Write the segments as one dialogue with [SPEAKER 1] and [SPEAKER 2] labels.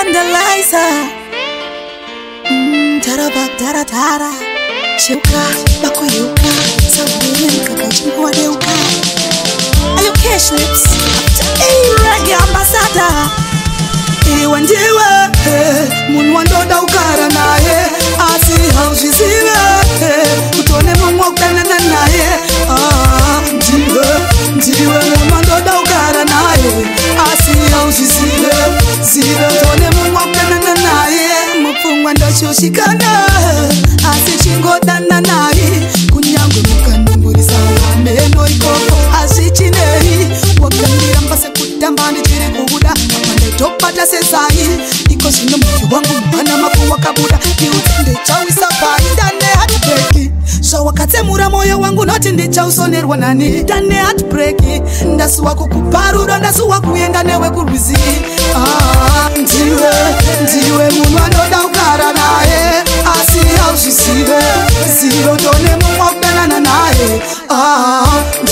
[SPEAKER 1] vandalizer. Tara tara Chiuka, bakuyuka Sabuni kakauchingwa deuka Ayo cash lips Regi ambassador Iwe ndiwe Munwando daukara naye Asi haujiziwe Utone mungu kutanana naye Ndiwe munwando daukara naye Asi haujiziwe Utone mungu kutanana naye Mufungwa ndo shushikana Asichingodana naye Kunyangwe mukanunguri sawa Meno ikoko asichinei Wakandira mbase kutambani tiri kuhuda Apande topata sesai Iko shino mki wangu mbana mafu wakabuda Kiutende chawi sabai Dane hatbreki Shawakate mura moyo wangu Noti ndicha usonerwa nani Dane hatbreki Ndasuwa kukuparuro Ndasuwa kuyenda newe kuruzi Ndiwe munwando daukara naye Asi haushisiwe Ziro tone mumwakudanana naye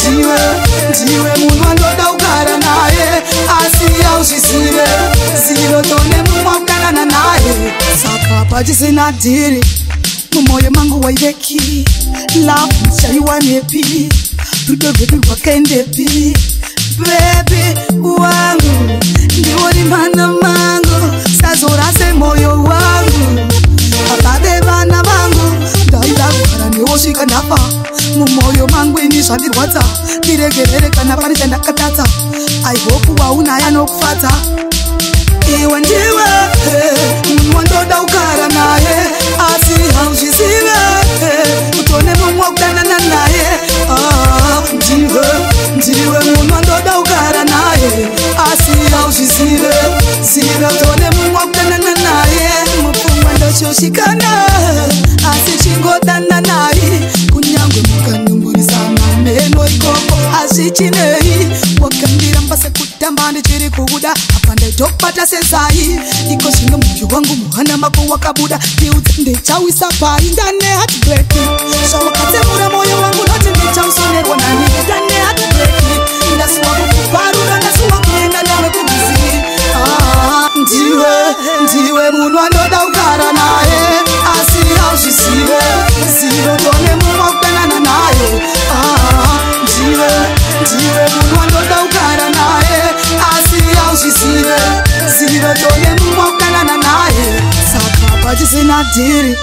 [SPEAKER 1] Ndiwe munwando daukara naye Asi haushisiwe Ziro tone mumwakudanana naye Saka pajisina diri Mumoyo mangu waideki Love mchaiwa nepi Tudogodu wakendepi Baby wangu Ndiwo ni mana mangu Sazorase moyo wangu Apade vana mangu Daida kukara niwoshika nafa Mumoyo mangu inishadirwata Niregerere kana paritenda katata I hope wauna no kufata Iwe ndiwe Mwando daukara naye Asi haushisiwe Utone mumwa kudanana naye Ndiwe mwando daukara naye Asi haushisiwe Zira utone mumwa kudanana naye Mufungwa ndo shushikana Asi chingodana naye Kunyangwe mukanunguri sama Meno ikoko asichinei Wakandira mbase kutambani chiri kuhuda Apande topata sesai Iko shino mki wangu muhana mako wakabuda Kiutende chawi sapai Ndane hatbreki Shawakate mura moyo wangu Noti ndicha usonerwa nani Ndane hatbreki Ndasuwa kukuparura Ndasuwa kuyenda nawe kubizi Ndiwe munwando daukara naye Asi haushisiwe Ziro tone mumwa kudanana naye Ndiwe munwando daukara naye Asi haushisiwe Ziro tone mumwa kudanana naye Saka pajisina diri